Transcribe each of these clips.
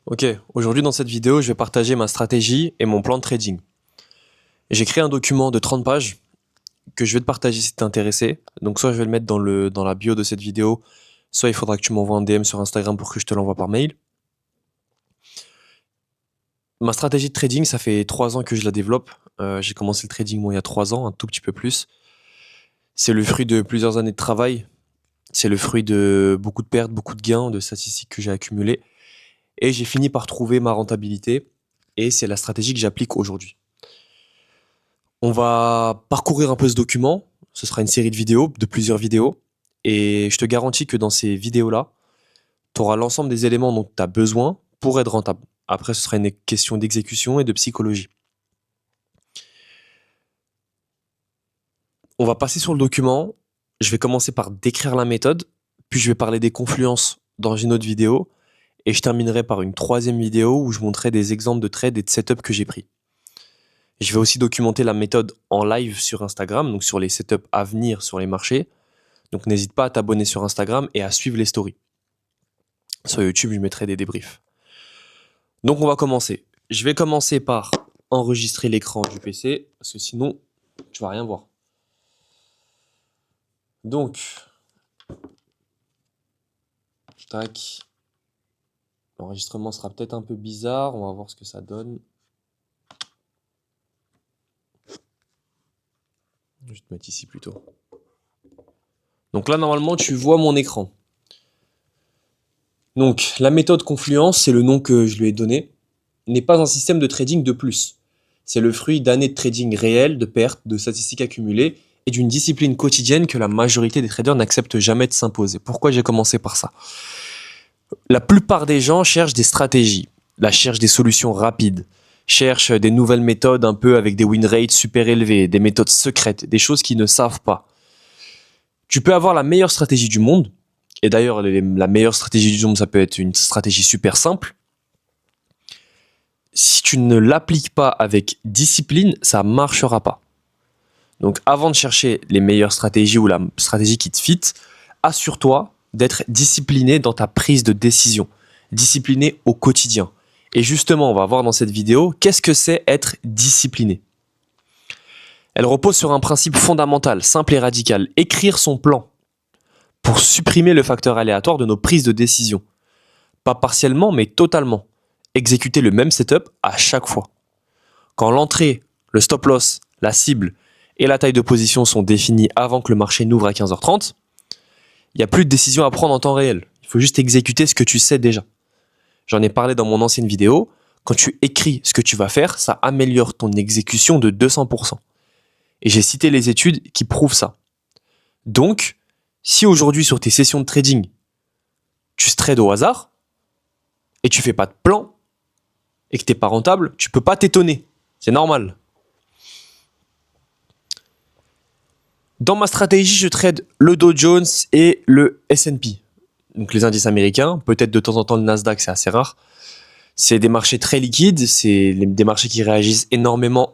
Ok, aujourd'hui dans cette vidéo, je vais partager ma stratégie et mon plan de trading. J'ai créé un document de 30 pages que je vais te partager si t'es intéressé. Donc soit je vais le mettre dans la bio de cette vidéo, soit il faudra que tu m'envoies un DM sur Instagram pour que je te l'envoie par mail. Ma stratégie de trading, ça fait 3 ans que je la développe. J'ai commencé le trading il y a 3 ans, un tout petit peu plus. C'est le fruit de plusieurs années de travail. C'est le fruit de beaucoup de pertes, beaucoup de gains, de statistiques que j'ai accumulées. Et j'ai fini par trouver ma rentabilité. Et c'est la stratégie que j'applique aujourd'hui. On va parcourir un peu ce document. Ce sera une série de vidéos, de plusieurs vidéos. Et je te garantis que dans ces vidéos-là, tu auras l'ensemble des éléments dont tu as besoin pour être rentable. Après, ce sera une question d'exécution et de psychologie. On va passer sur le document. Je vais commencer par décrire la méthode, puis je vais parler des confluences dans une autre vidéo, et je terminerai par une troisième vidéo où je montrerai des exemples de trades et de setup que j'ai pris. Je vais aussi documenter la méthode en live sur Instagram, donc sur les setups à venir sur les marchés. Donc n'hésite pas à t'abonner sur Instagram et à suivre les stories. Sur YouTube, je mettrai des débriefs. Donc on va commencer. Je vais commencer par enregistrer l'écran du PC, parce que sinon, tu vas rien voir. Donc, tac. L'enregistrement sera peut-être un peu bizarre, on va voir ce que ça donne. Je vais te mettre ici plutôt. Donc là, normalement, tu vois mon écran. Donc, la méthode Confluence, c'est le nom que je lui ai donné, n'est pas un système de trading de plus. C'est le fruit d'années de trading réel, de pertes, de statistiques accumulées et d'une discipline quotidienne que la majorité des traders n'acceptent jamais de s'imposer. Pourquoi j'ai commencé par ça? La plupart des gens cherchent des stratégies, cherchent des solutions rapides, cherchent des nouvelles méthodes un peu avec des win rates super élevés, des méthodes secrètes, des choses qu'ils ne savent pas. Tu peux avoir la meilleure stratégie du monde, et d'ailleurs la meilleure stratégie du monde, ça peut être une stratégie super simple. Si tu ne l'appliques pas avec discipline, ça ne marchera pas. Donc avant de chercher les meilleures stratégies ou la stratégie qui te fit, assure-toi d'être discipliné dans ta prise de décision, discipliné au quotidien. Et justement, on va voir dans cette vidéo, qu'est-ce que c'est être discipliné? Elle repose sur un principe fondamental, simple et radical, écrire son plan pour supprimer le facteur aléatoire de nos prises de décision. Pas partiellement, mais totalement. Exécuter le même setup à chaque fois. Quand l'entrée, le stop loss, la cible et la taille de position sont définis avant que le marché n'ouvre à 15h30, il n'y a plus de décision à prendre en temps réel. Il faut juste exécuter ce que tu sais déjà. J'en ai parlé dans mon ancienne vidéo. Quand tu écris ce que tu vas faire, ça améliore ton exécution de 200%. Et j'ai cité les études qui prouvent ça. Donc, si aujourd'hui sur tes sessions de trading, tu trades au hasard et tu fais pas de plan et que t'es pas rentable, tu peux pas t'étonner. C'est normal. Dans ma stratégie, je trade le Dow Jones et le S&P. Donc les indices américains, peut-être de temps en temps le Nasdaq, c'est assez rare. C'est des marchés très liquides, c'est des marchés qui réagissent énormément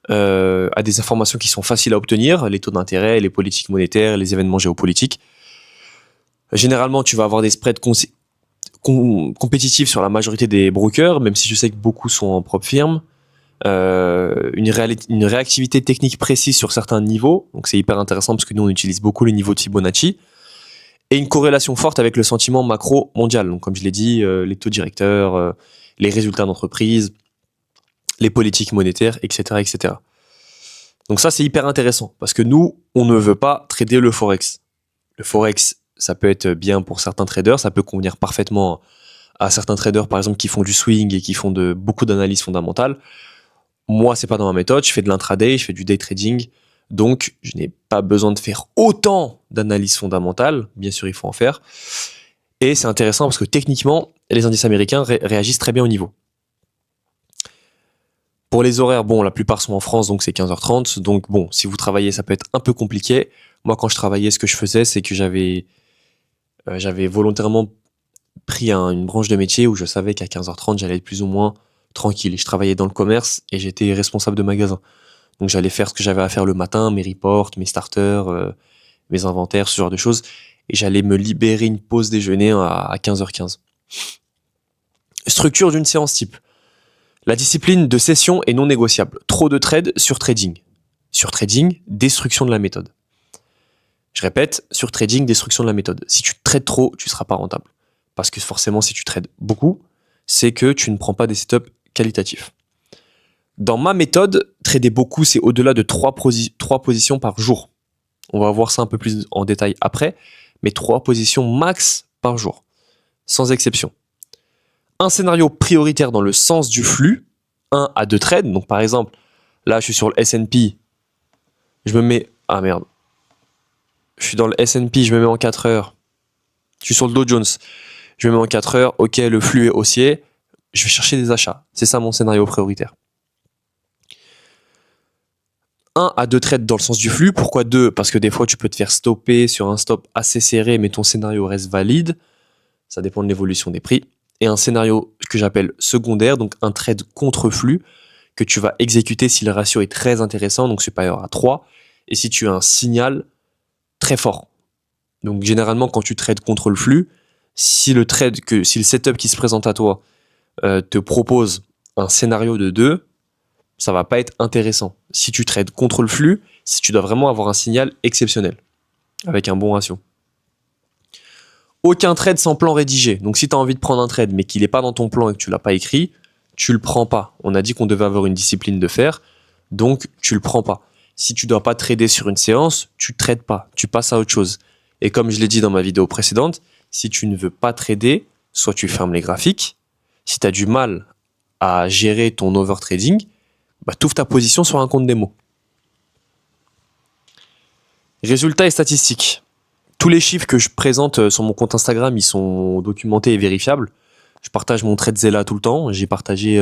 à des informations qui sont faciles à obtenir, les taux d'intérêt, les politiques monétaires, les événements géopolitiques. Généralement, tu vas avoir des spreads compétitifs sur la majorité des brokers, même si je sais que beaucoup sont en propre firme. Une réactivité technique précise sur certains niveaux, donc c'est hyper intéressant parce que nous on utilise beaucoup les niveaux de Fibonacci, et une corrélation forte avec le sentiment macro mondial, donc comme je l'ai dit, les taux directeurs, les résultats d'entreprise, les politiques monétaires, etc., etc. Donc ça c'est hyper intéressant parce que nous on ne veut pas trader le forex. Le forex, ça peut être bien pour certains traders, ça peut convenir parfaitement à certains traders par exemple qui font du swing et qui font beaucoup d'analyses fondamentales. Moi, c'est pas dans ma méthode, je fais de l'intraday, je fais du day trading, donc je n'ai pas besoin de faire autant d'analyses fondamentales, bien sûr il faut en faire, et c'est intéressant parce que techniquement, les indices américains réagissent très bien au niveau. Pour les horaires, bon, la plupart sont en France, donc c'est 15h30, donc bon, si vous travaillez, ça peut être un peu compliqué. Moi, quand je travaillais, ce que je faisais, c'est que j'avais volontairement pris une branche de métier où je savais qu'à 15h30, j'allais être plus ou moins tranquille. Je travaillais dans le commerce et j'étais responsable de magasin. Donc j'allais faire ce que j'avais à faire le matin, mes reports, mes starters, mes inventaires, ce genre de choses. Et j'allais me libérer une pause déjeuner à 15h15. Structure d'une séance type. La discipline de session est non négociable. Trop de trades sur trading. Sur trading, destruction de la méthode. Je répète, sur trading, destruction de la méthode. Si tu trades trop, tu ne seras pas rentable. Parce que forcément, si tu trades beaucoup, c'est que tu ne prends pas des setups qualitatifs. Dans ma méthode, trader beaucoup, c'est au-delà de 3 positions par jour. On va voir ça un peu plus en détail après, mais 3 positions max par jour, sans exception. Un scénario prioritaire dans le sens du flux, 1 à 2 trades. Donc par exemple, là je suis sur le S&P, je me mets... Ah merde. Je suis dans le S&P, je me mets en 4 heures. Je suis sur le Dow Jones, je me mets en 4 heures. Ok, le flux est haussier, je vais chercher des achats. C'est ça mon scénario prioritaire. 1 à 2 trades dans le sens du flux. Pourquoi 2 ? Parce que des fois, tu peux te faire stopper sur un stop assez serré, mais ton scénario reste valide. Ça dépend de l'évolution des prix. Et un scénario que j'appelle secondaire, donc un trade contre flux, que tu vas exécuter si le ratio est très intéressant, donc supérieur à 3, et si tu as un signal très fort. Donc généralement, quand tu trades contre le flux, si le setup qui se présente à toi te propose un scénario de 2, ça va pas être intéressant. Si tu trades contre le flux, tu dois vraiment avoir un signal exceptionnel, avec un bon ratio. Aucun trade sans plan rédigé. Donc si tu as envie de prendre un trade, mais qu'il n'est pas dans ton plan et que tu l'as pas écrit, tu le prends pas. On a dit qu'on devait avoir une discipline de faire, donc tu le prends pas. Si tu dois pas trader sur une séance, tu trades pas, tu passes à autre chose. Et comme je l'ai dit dans ma vidéo précédente, si tu ne veux pas trader, soit tu fermes les graphiques. Si tu as du mal à gérer ton overtrading, tu ouvres ta position sur un compte démo. Résultats et statistiques. Tous les chiffres que je présente sur mon compte Instagram, ils sont documentés et vérifiables. Je partage mon TradeZilla tout le temps. J'ai partagé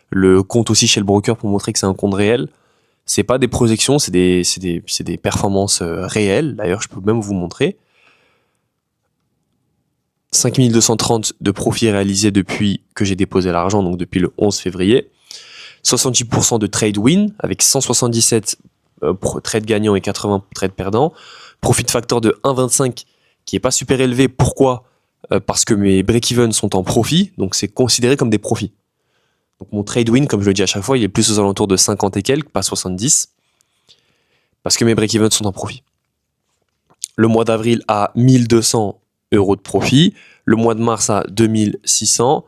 le compte aussi chez le broker pour montrer que c'est un compte réel. C'est pas des projections, c'est des performances réelles. D'ailleurs, je peux même vous montrer. 5230 de profits réalisés depuis que j'ai déposé l'argent, donc depuis le 11 février. 68% de trade win avec 177 trades gagnants et 80 trades perdants. Profit factor de 1,25 qui est pas super élevé. Pourquoi ? Parce que mes break-even sont en profit, donc c'est considéré comme des profits. Donc mon trade win, comme je le dis à chaque fois, il est plus aux alentours de 50 et quelques, pas 70, parce que mes break-even sont en profit. Le mois d'avril à 1200 € de profit, le mois de mars à 2600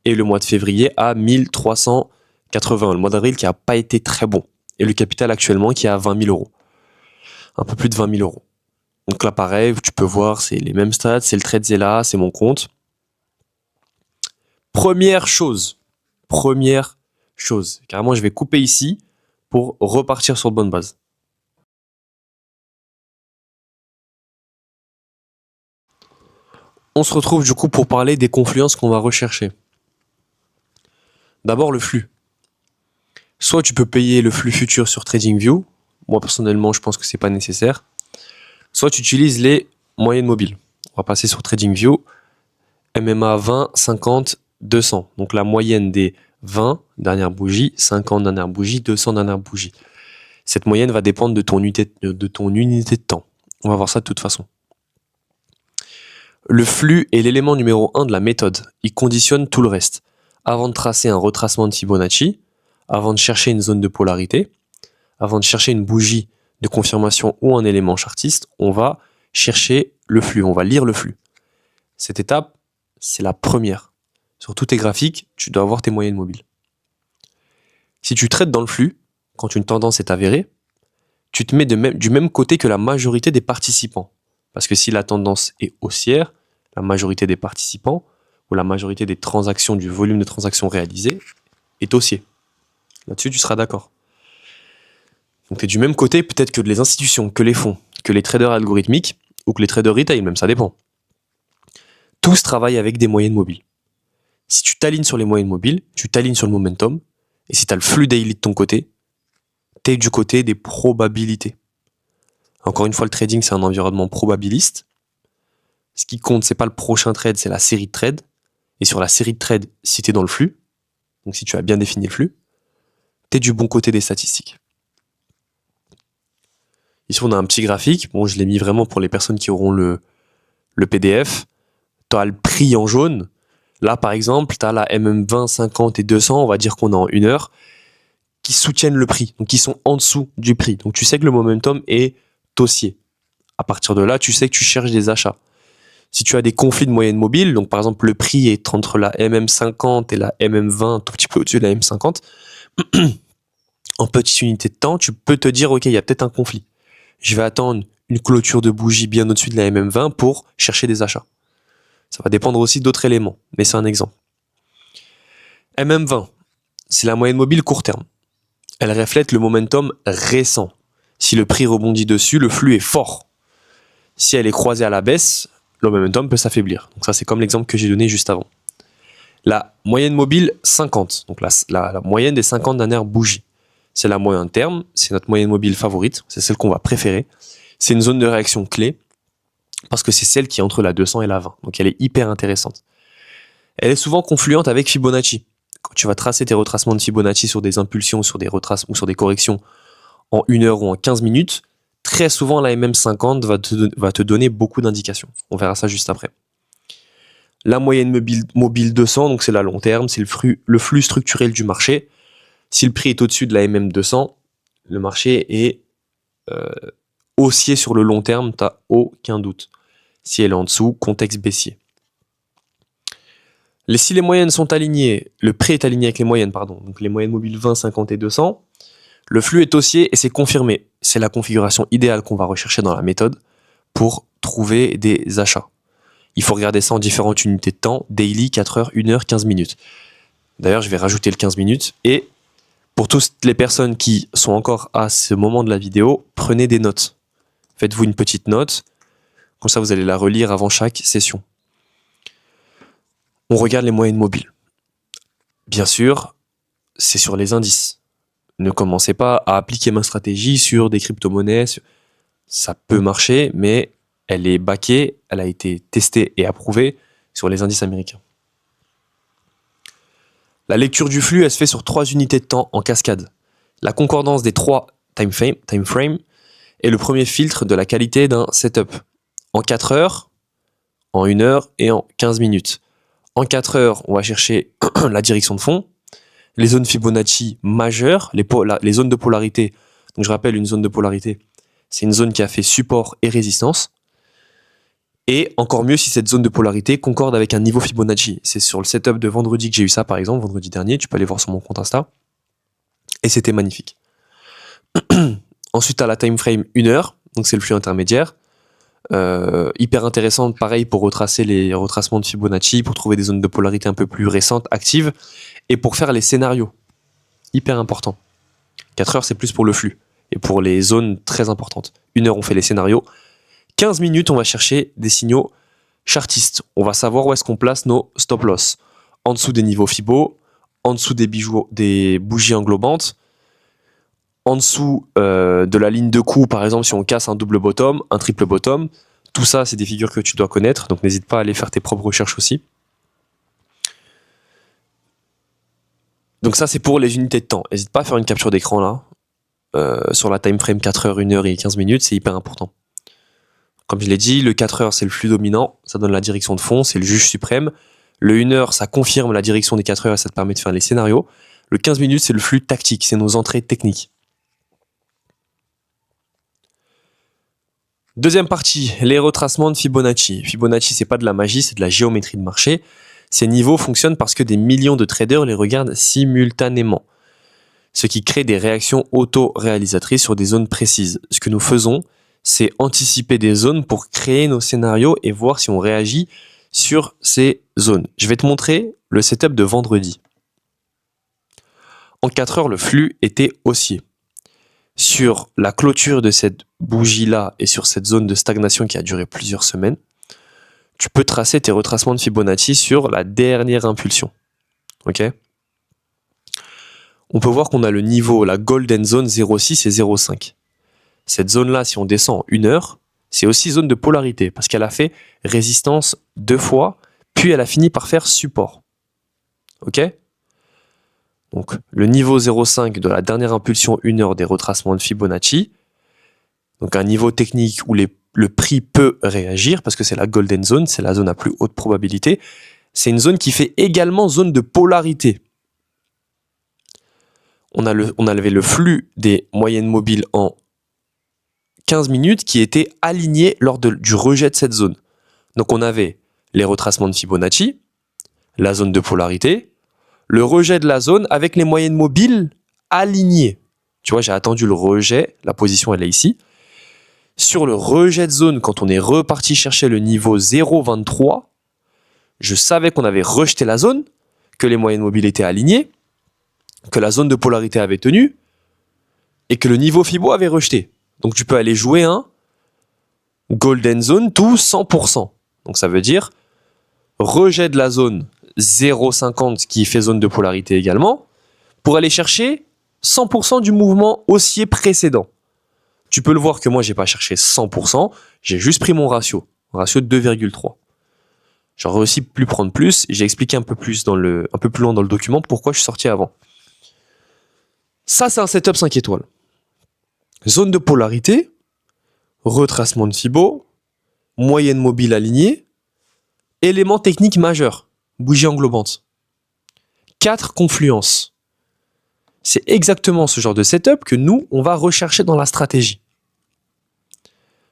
et le mois de février à 1380. Le mois d'avril qui n'a pas été très bon. Et le capital actuellement qui est à 20 000 €. Un peu plus de 20 000 €. Donc là, pareil, tu peux voir, c'est les mêmes stats, c'est le TradeZilla, c'est mon compte. Première chose, carrément, je vais couper ici pour repartir sur de bonnes bases. On se retrouve du coup pour parler des confluences qu'on va rechercher. D'abord, le flux. Soit tu peux payer le flux futur sur TradingView. Moi, personnellement, je pense que c'est pas nécessaire. Soit tu utilises les moyennes mobiles. On va passer sur TradingView. MMA 20, 50, 200. Donc la moyenne des 20 dernières bougies, 50 dernières bougies, 200 dernières bougies. Cette moyenne va dépendre de ton unité de temps. On va voir ça de toute façon. Le flux est l'élément numéro 1 de la méthode. Il conditionne tout le reste. Avant de tracer un retracement de Fibonacci, avant de chercher une zone de polarité, avant de chercher une bougie de confirmation ou un élément chartiste, on va chercher le flux, on va lire le flux. Cette étape, c'est la première. Sur tous tes graphiques, tu dois avoir tes moyennes mobiles. Si tu traites dans le flux, quand une tendance est avérée, tu te mets du même côté que la majorité des participants. Parce que si la tendance est haussière, la majorité des participants, ou la majorité des transactions, du volume de transactions réalisées, est haussier. Là-dessus, tu seras d'accord. Donc tu es du même côté peut-être que les institutions, que les fonds, que les traders algorithmiques, ou que les traders retail, même ça dépend. Tous travaillent avec des moyennes mobiles. Si tu t'alignes sur les moyennes mobiles, tu t'alignes sur le momentum, et si tu as le flux daily de ton côté, tu es du côté des probabilités. Encore une fois, le trading, c'est un environnement probabiliste. Ce qui compte, c'est pas le prochain trade, c'est la série de trades. Et sur la série de trades, si tu es dans le flux, donc si tu as bien défini le flux, tu es du bon côté des statistiques. Ici, on a un petit graphique. Bon, je l'ai mis vraiment pour les personnes qui auront le PDF. Tu as le prix en jaune. Là, par exemple, tu as la MM20, 50 et 200, on va dire qu'on est en 1 heure, qui soutiennent le prix, donc qui sont en dessous du prix. Donc tu sais que le momentum est haussier. À partir de là, tu sais que tu cherches des achats. Si tu as des conflits de moyenne mobile, donc par exemple le prix est entre la MM50 et la MM20, un tout petit peu au-dessus de la M50, en petite unité de temps, tu peux te dire, ok, il y a peut-être un conflit. Je vais attendre une clôture de bougie bien au-dessus de la MM20 pour chercher des achats. Ça va dépendre aussi d'autres éléments, mais c'est un exemple. MM20, c'est la moyenne mobile court terme. Elle reflète le momentum récent. Si le prix rebondit dessus, le flux est fort. Si elle est croisée à la baisse, le momentum peut s'affaiblir. Donc ça, c'est comme l'exemple que j'ai donné juste avant. La moyenne mobile 50, donc la moyenne des 50 dernières bougies. C'est la moyenne terme, c'est notre moyenne mobile favorite, c'est celle qu'on va préférer. C'est une zone de réaction clé, parce que c'est celle qui est entre la 200 et la 20. Donc elle est hyper intéressante. Elle est souvent confluente avec Fibonacci. Quand tu vas tracer tes retracements de Fibonacci sur des impulsions, sur des retraces ou sur des corrections en 1 heure ou en 15 minutes, très souvent la MM50 va te donner beaucoup d'indications. On verra ça juste après. La moyenne mobile 200, donc c'est la long terme, c'est le flux structurel du marché. Si le prix est au-dessus de la MM200, le marché est haussier sur le long terme, tu n'as aucun doute. Si elle est en dessous, contexte baissier. Si les moyennes sont alignées, le prix est aligné avec les moyennes, donc les moyennes mobiles 20, 50 et 200, le flux est haussier et c'est confirmé. C'est la configuration idéale qu'on va rechercher dans la méthode pour trouver des achats. Il faut regarder ça en différentes unités de temps, daily, 4 heures, 1 heure, 15 minutes. D'ailleurs, je vais rajouter le 15 minutes. Et pour toutes les personnes qui sont encore à ce moment de la vidéo, prenez des notes. Faites-vous une petite note, comme ça vous allez la relire avant chaque session. On regarde les moyennes mobiles. Bien sûr, c'est sur les indices. Ne commencez pas à appliquer ma stratégie sur des crypto-monnaies. Ça peut marcher, mais elle est backée, elle a été testée et approuvée sur les indices américains. La lecture du flux, elle se fait sur 3 unités de temps en cascade. La concordance des 3 time frames est le premier filtre de la qualité d'un setup. En 4 heures, en 1 heure et en 15 minutes. En 4 heures, on va chercher la direction de fond, les zones Fibonacci majeures, les zones de polarité. Donc je rappelle, une zone de polarité, c'est une zone qui a fait support et résistance. Et encore mieux si cette zone de polarité concorde avec un niveau Fibonacci. C'est sur le setup de vendredi que j'ai eu ça, par exemple, vendredi dernier. Tu peux aller voir sur mon compte Insta. Et c'était magnifique. Ensuite, tu as la time frame 1 heure. Donc, c'est le flux intermédiaire. Hyper intéressante, pareil, pour retracer les retracements de Fibonacci, pour trouver des zones de polarité un peu plus récentes, actives. Et pour faire les scénarios. Hyper important. 4 heures, c'est plus pour le flux. Et pour les zones très importantes. 1 heure, on fait les scénarios. 15 minutes, on va chercher des signaux chartistes. On va savoir où est-ce qu'on place nos stop loss. En dessous des niveaux Fibo, en dessous des bougies englobantes, en dessous de la ligne de coup, par exemple, si on casse un double bottom, un triple bottom. Tout ça, c'est des figures que tu dois connaître, donc n'hésite pas à aller faire tes propres recherches aussi. Donc ça, c'est pour les unités de temps. N'hésite pas à faire une capture d'écran là, sur la time frame 4 heures, 1 heure et 15 minutes, c'est hyper important. Comme je l'ai dit, le 4 heures, c'est le flux dominant, ça donne la direction de fond, c'est le juge suprême. Le 1 heure, ça confirme la direction des 4 heures et ça te permet de faire les scénarios. Le 15 minutes, c'est le flux tactique, c'est nos entrées techniques. Deuxième partie, les retracements de Fibonacci. Fibonacci, c'est pas de la magie, c'est de la géométrie de marché. Ces niveaux fonctionnent parce que des millions de traders les regardent simultanément, ce qui crée des réactions auto-réalisatrices sur des zones précises. Ce que nous faisons, c'est anticiper des zones pour créer nos scénarios et voir si on réagit sur ces zones. Je vais te montrer le setup de vendredi. En 4 heures, le flux était haussier. Sur la clôture de cette bougie-là et sur cette zone de stagnation qui a duré plusieurs semaines, tu peux tracer tes retracements de Fibonacci sur la dernière impulsion. Ok ? On peut voir qu'on a le niveau, la golden zone 0,6 et 0,5. Cette zone-là, si on descend en 1 heure, c'est aussi zone de polarité, parce qu'elle a fait résistance 2 fois, puis elle a fini par faire support. Ok ? Donc, le niveau 0,5 de la dernière impulsion 1 heure des retracements de Fibonacci, donc un niveau technique où le prix peut réagir, parce que c'est la golden zone, c'est la zone à plus haute probabilité, c'est une zone qui fait également zone de polarité. On avait le flux des moyennes mobiles en 15 minutes qui était aligné lors du rejet de cette zone. Donc on avait les retracements de Fibonacci, la zone de polarité, le rejet de la zone avec les moyennes mobiles alignées. Tu vois, j'ai attendu le rejet, la position elle est ici. Sur le rejet de zone, quand on est reparti chercher le niveau 0,23, je savais qu'on avait rejeté la zone, que les moyennes mobiles étaient alignées, que la zone de polarité avait tenu, et que le niveau Fibo avait rejeté. Donc tu peux aller jouer un Golden Zone tout 100%. Donc ça veut dire rejet de la zone 0,50 qui fait zone de polarité également, pour aller chercher 100% du mouvement haussier précédent. Tu peux le voir que moi, j'ai pas cherché 100%, j'ai juste pris mon ratio de 2,3. J'aurais aussi pu prendre plus, j'ai expliqué un peu plus loin dans le document pourquoi je suis sorti avant. Ça, c'est un setup 5 étoiles. Zone de polarité, retracement de Fibo, moyenne mobile alignée, élément technique majeur, bougie englobante. 4 confluences. C'est exactement ce genre de setup que nous, on va rechercher dans la stratégie.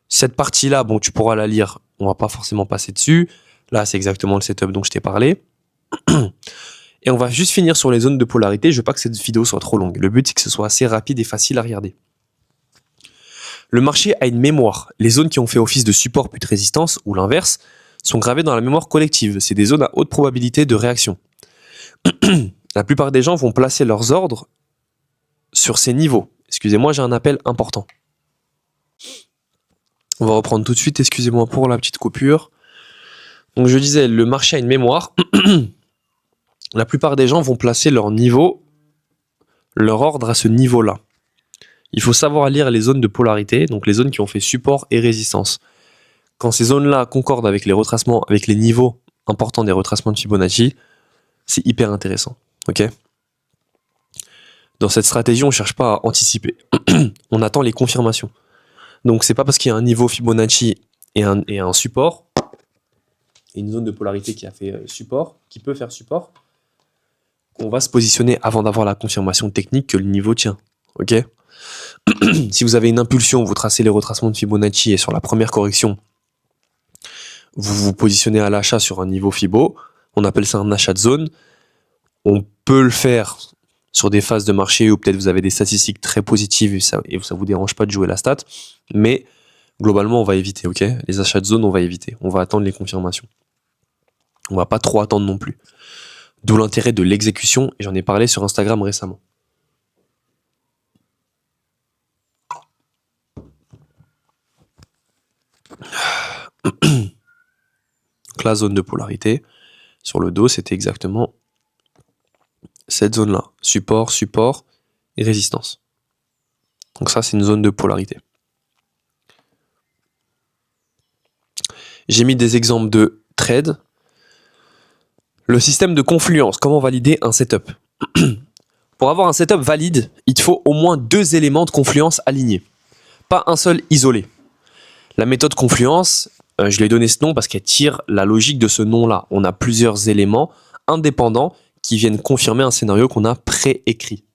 Cette partie-là, bon, tu pourras la lire, on va pas forcément passer dessus. Là, c'est exactement le setup dont je t'ai parlé. Et on va juste finir sur les zones de polarité. Je veux pas que cette vidéo soit trop longue. Le but, c'est que ce soit assez rapide et facile à regarder. Le marché a une mémoire. Les zones qui ont fait office de support puis de résistance, ou l'inverse, sont gravées dans la mémoire collective. C'est des zones à haute probabilité de réaction. La plupart des gens vont placer leurs ordres sur ces niveaux. Excusez-moi, j'ai un appel important. On va reprendre tout de suite, excusez-moi pour la petite coupure. Donc je disais, le marché a une mémoire. La plupart des gens vont placer leur ordre à ce niveau-là. Il faut savoir lire les zones de polarité, donc les zones qui ont fait support et résistance. Quand ces zones-là concordent avec les retracements, avec les niveaux importants des retracements de Fibonacci, c'est hyper intéressant. Ok ? Dans cette stratégie, on ne cherche pas à anticiper. On attend les confirmations. Donc c'est pas parce qu'il y a un niveau Fibonacci et un support, et une zone de polarité qui a fait support, qui peut faire support, qu'on va se positionner avant d'avoir la confirmation technique que le niveau tient. Ok ? Si vous avez une impulsion, vous tracez les retracements de Fibonacci et sur la première correction, vous vous positionnez à l'achat sur un niveau Fibo, on appelle ça un achat de zone. On peut le faire sur des phases de marché où peut-être vous avez des statistiques très positives et ça vous dérange pas de jouer la stat, mais globalement on va éviter, ok ? Les achats de zone, on va éviter. On va attendre les confirmations. On va pas trop attendre non plus. D'où l'intérêt de l'exécution, et j'en ai parlé sur Instagram récemment. Donc la zone de polarité, sur le dos, c'était exactement cette zone-là. Support, support et résistance. Donc ça, c'est une zone de polarité. J'ai mis des exemples de trades. Le système de confluence, comment valider un setup ? Pour avoir un setup valide, il te faut au moins 2 éléments de confluence alignés. Pas un seul isolé. La méthode confluence, je lui ai donné ce nom parce qu'elle tire la logique de ce nom-là. On a plusieurs éléments indépendants qui viennent confirmer un scénario qu'on a préécrit.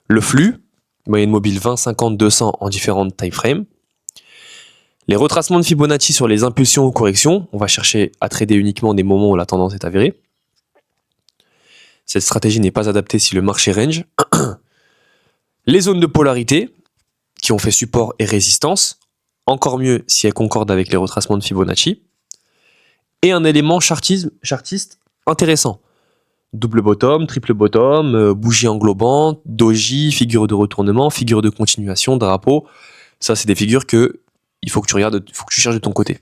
Le flux, moyenne mobile 20, 50, 200 en différentes time frames. Les retracements de Fibonacci sur les impulsions ou corrections, on va chercher à trader uniquement des moments où la tendance est avérée. Cette stratégie n'est pas adaptée si le marché range. Les zones de polarité, qui ont fait support et résistance, encore mieux si elles concordent avec les retracements de Fibonacci. Et un élément chartiste intéressant. Double bottom, triple bottom, bougie englobante, doji, figure de retournement, figure de continuation, drapeau. Ça, c'est des figures que il faut que tu regardes, il faut que tu cherches de ton côté.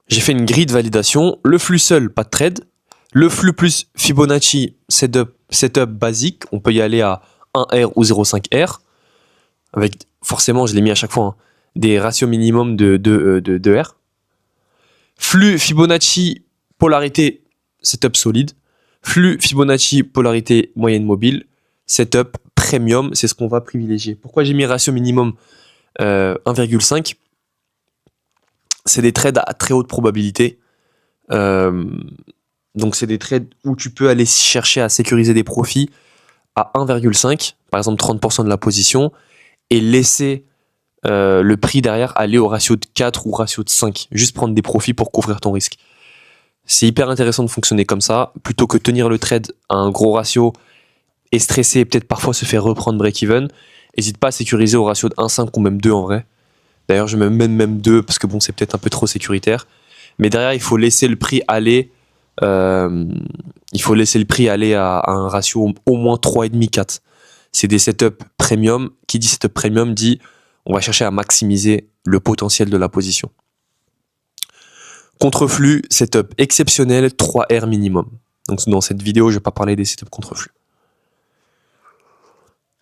J'ai fait une grille de validation. Le flux seul, pas de trade. Le flux plus Fibonacci, setup basique. On peut y aller à 1R ou 0,5R. Avec, forcément, je l'ai mis à chaque fois, hein, des ratios minimum de R. Flux Fibonacci, polarité, setup solide. Flux Fibonacci, polarité, moyenne mobile. Setup premium, c'est ce qu'on va privilégier. Pourquoi j'ai mis ratio minimum 1,5 ? C'est des trades à très haute probabilité. Euh, donc c'est des trades où tu peux aller chercher à sécuriser des profits à 1,5, par exemple 30% de la position, et laisser le prix derrière aller au ratio de 4 ou ratio de 5, juste prendre des profits pour couvrir ton risque. C'est hyper intéressant de fonctionner comme ça, plutôt que tenir le trade à un gros ratio et stresser et peut-être parfois se faire reprendre break-even. N'hésite pas à sécuriser au ratio de 1,5 ou même 2 en vrai. D'ailleurs, je mets même 2 parce que bon, c'est peut-être un peu trop sécuritaire. Mais derrière, il faut laisser le prix aller. Il faut laisser le prix aller à un ratio au moins 3,5-4. C'est des setups premium. Qui dit setup premium dit on va chercher à maximiser le potentiel de la position. Contreflux, setup exceptionnel, 3R minimum. Donc dans cette vidéo, je ne vais pas parler des setups contreflux.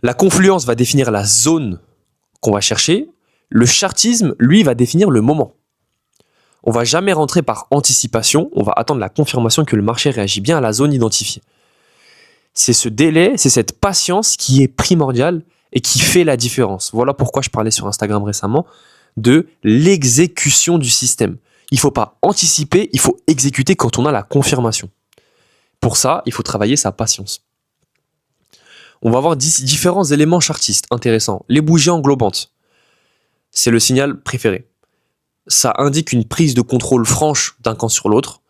La confluence va définir la zone qu'on va chercher. Le chartisme, lui, va définir le moment. On va jamais rentrer par anticipation, on va attendre la confirmation que le marché réagit bien à la zone identifiée. C'est ce délai, c'est cette patience qui est primordiale et qui fait la différence. Voilà pourquoi je parlais sur Instagram récemment de l'exécution du système. Il ne faut pas anticiper, il faut exécuter quand on a la confirmation. Pour ça, il faut travailler sa patience. On va avoir différents éléments chartistes intéressants. Les bougies englobantes, c'est le signal préféré. Ça indique une prise de contrôle franche d'un camp sur l'autre,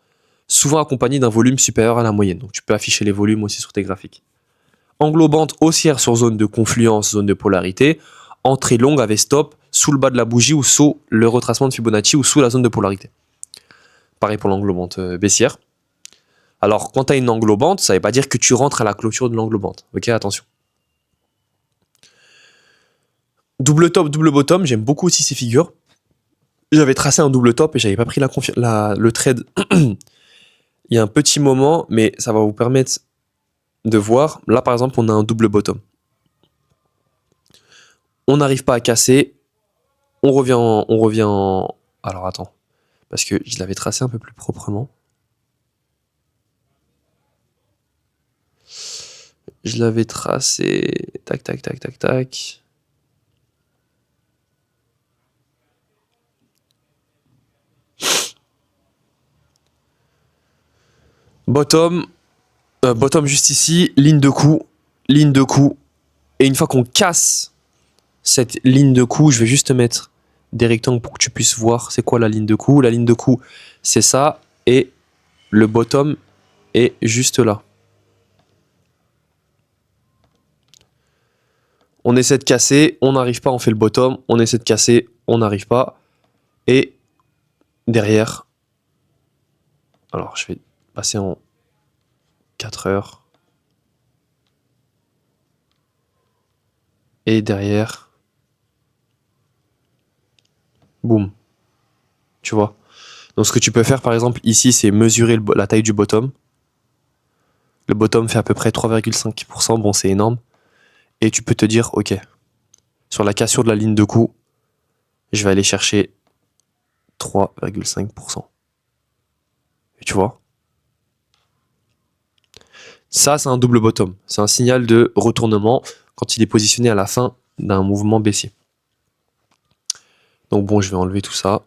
souvent accompagnée d'un volume supérieur à la moyenne. Donc tu peux afficher les volumes aussi sur tes graphiques. Englobante haussière sur zone de confluence, zone de polarité, entrée longue avec stop, sous le bas de la bougie ou sous le retracement de Fibonacci ou sous la zone de polarité. Pareil pour l'englobante baissière. Alors quand tu as une englobante, ça ne veut pas dire que tu rentres à la clôture de l'englobante. Ok, attention. Double top, double bottom, j'aime beaucoup aussi ces figures. J'avais tracé un double top et j'avais pas pris le trade il y a un petit moment, mais ça va vous permettre de voir. Là, par exemple, on a un double bottom. On n'arrive pas à casser. On revient en... Alors, attends. Parce que je l'avais tracé un peu plus proprement. Je l'avais tracé... Tac, tac, tac, tac, tac. Bottom juste ici, ligne de coup. Et une fois qu'on casse cette ligne de coup, je vais juste mettre des rectangles pour que tu puisses voir c'est quoi la ligne de coup. La ligne de coup, c'est ça. Et le bottom est juste là. On essaie de casser, on n'arrive pas, on fait le bottom. On essaie de casser, on n'arrive pas. Et derrière, alors je vais passer en 4 heures. Et derrière, boum. Tu vois. Donc ce que tu peux faire par exemple ici, c'est mesurer la taille du bottom. Le bottom fait à peu près 3,5%. Bon, c'est énorme. Et tu peux te dire, ok, sur la cassure de la ligne de coup, je vais aller chercher 3,5%. Et tu vois, ça, c'est un double bottom. C'est un signal de retournement quand il est positionné à la fin d'un mouvement baissier. Donc bon, je vais enlever tout ça.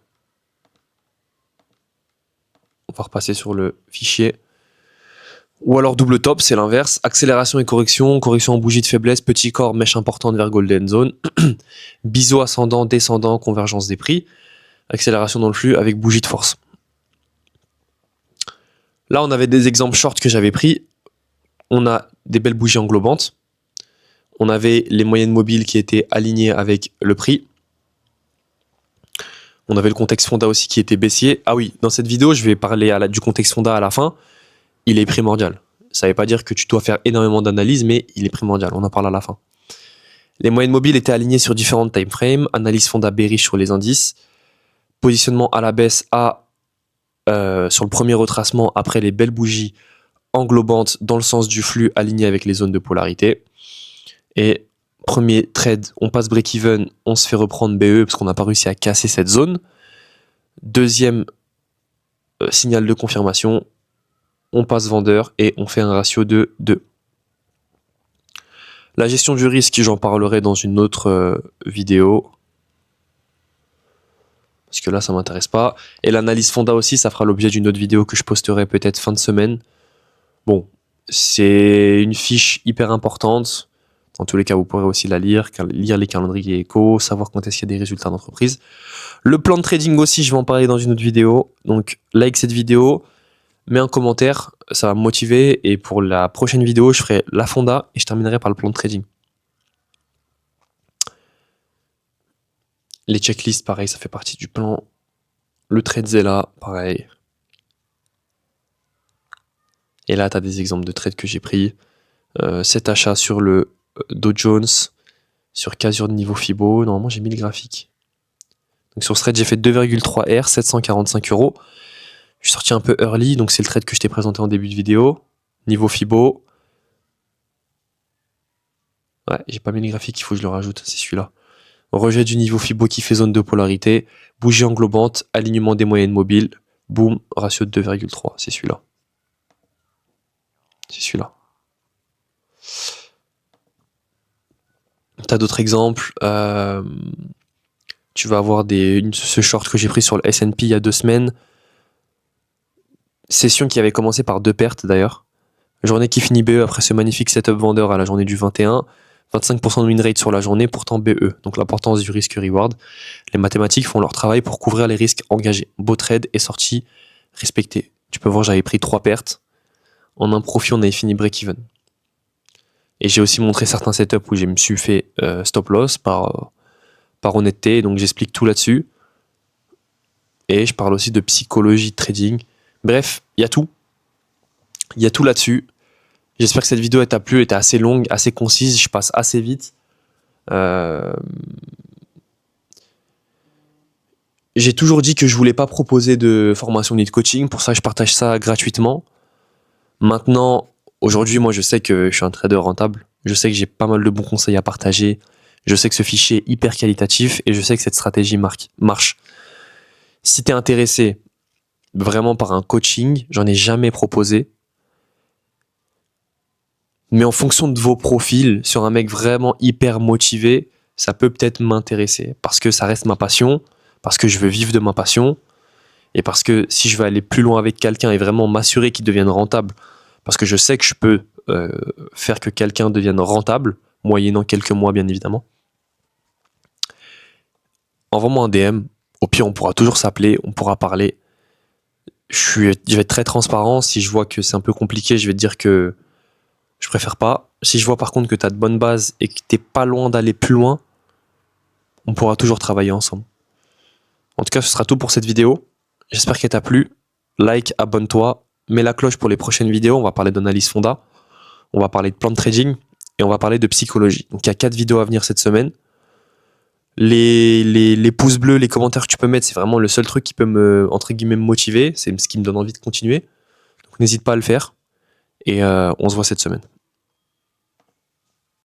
On va repasser sur le fichier. Ou alors double top, c'est l'inverse. Accélération et correction. Correction en bougie de faiblesse, petit corps, mèche importante vers golden zone. Biseau ascendant, descendant, convergence des prix. Accélération dans le flux avec bougie de force. Là, on avait des exemples short que j'avais pris. On a des belles bougies englobantes. On avait les moyennes mobiles qui étaient alignées avec le prix. On avait le contexte fonda aussi qui était baissier. Ah oui, dans cette vidéo, je vais parler du contexte fonda à la fin. Il est primordial. Ça ne veut pas dire que tu dois faire énormément d'analyse, mais il est primordial. On en parle à la fin. Les moyennes mobiles étaient alignées sur différentes time frames. Analyse fonda bearish sur les indices. Positionnement à la baisse sur le premier retracement après les belles bougies englobantes dans le sens du flux aligné avec les zones de polarité. Et premier trade, on passe break-even, on se fait reprendre BE parce qu'on n'a pas réussi à casser cette zone. Deuxième signal de confirmation, on passe vendeur et on fait un ratio de 2. La gestion du risque, j'en parlerai dans une autre vidéo. parce que là, ça m'intéresse pas. Et l'analyse fonda aussi, ça fera l'objet d'une autre vidéo que je posterai peut-être fin de semaine. Bon, c'est une fiche hyper importante. Dans tous les cas, vous pourrez aussi la lire les calendriers éco, savoir quand est-ce qu'il y a des résultats d'entreprise. Le plan de trading aussi, je vais en parler dans une autre vidéo. Donc, like cette vidéo, mets un commentaire, ça va me motiver. Et pour la prochaine vidéo, je ferai la fonda et je terminerai par le plan de trading. Les checklists, pareil, ça fait partie du plan. Le TradeZilla, pareil. Et là, tu as des exemples de trades que j'ai pris. Cet achat sur le Dow Jones, sur casure de niveau Fibo. Normalement, j'ai mis le graphique. Donc sur ce trade, j'ai fait 2,3 R, 745 €. Je suis sorti un peu early, donc c'est le trade que je t'ai présenté en début de vidéo. Niveau Fibo. Ouais, j'ai pas mis le graphique, il faut que je le rajoute, c'est celui-là. Rejet du niveau Fibo qui fait zone de polarité. Bougie englobante, alignement des moyennes mobiles. Boum, ratio de 2,3, c'est celui-là. C'est celui-là. T'as d'autres exemples. Tu vas avoir ce short que j'ai pris sur le S&P il y a 2 semaines. Session qui avait commencé par 2 pertes d'ailleurs. Journée qui finit BE après ce magnifique setup vendeur à la journée du 21. 25% de win rate sur la journée, pourtant BE. Donc l'importance du risque-reward. Les mathématiques font leur travail pour couvrir les risques engagés. Beau trade est sorti, respecté. Tu peux voir, j'avais pris 3 pertes. En un profit, on avait fini break-even. Et j'ai aussi montré certains setups où je me suis fait stop loss par honnêteté. Donc j'explique tout là-dessus. Et je parle aussi de psychologie de trading. Bref, il y a tout. Il y a tout là-dessus. J'espère que cette vidéo t'a plu, elle était assez longue, assez concise, je passe assez vite. J'ai toujours dit que je voulais pas proposer de formation ni de coaching, pour ça je partage ça gratuitement. Maintenant, aujourd'hui, moi je sais que je suis un trader rentable, je sais que j'ai pas mal de bons conseils à partager, je sais que ce fichier est hyper qualitatif et je sais que cette stratégie marche. Si t'es intéressé vraiment par un coaching, j'en ai jamais proposé. Mais en fonction de vos profils, sur un mec vraiment hyper motivé, ça peut peut-être m'intéresser. Parce que ça reste ma passion, parce que je veux vivre de ma passion, et parce que si je veux aller plus loin avec quelqu'un et vraiment m'assurer qu'il devienne rentable, parce que je sais que je peux faire que quelqu'un devienne rentable, moyennant quelques mois bien évidemment, envoie-moi un DM, au pire on pourra toujours s'appeler, on pourra parler. Je vais être très transparent, si je vois que c'est un peu compliqué, je vais te dire que je préfère pas. Si je vois par contre que tu as de bonnes bases et que t'es pas loin d'aller plus loin, on pourra toujours travailler ensemble. En tout cas, ce sera tout pour cette vidéo. J'espère qu'elle t'a plu. Like, abonne-toi, mets la cloche pour les prochaines vidéos. On va parler d'analyse fonda, on va parler de plan de trading et on va parler de psychologie. Donc il y a 4 vidéos à venir cette semaine. Les pouces bleus, les commentaires que tu peux mettre, c'est vraiment le seul truc qui peut entre guillemets, me motiver. C'est ce qui me donne envie de continuer. Donc n'hésite pas à le faire. Et on se voit cette semaine.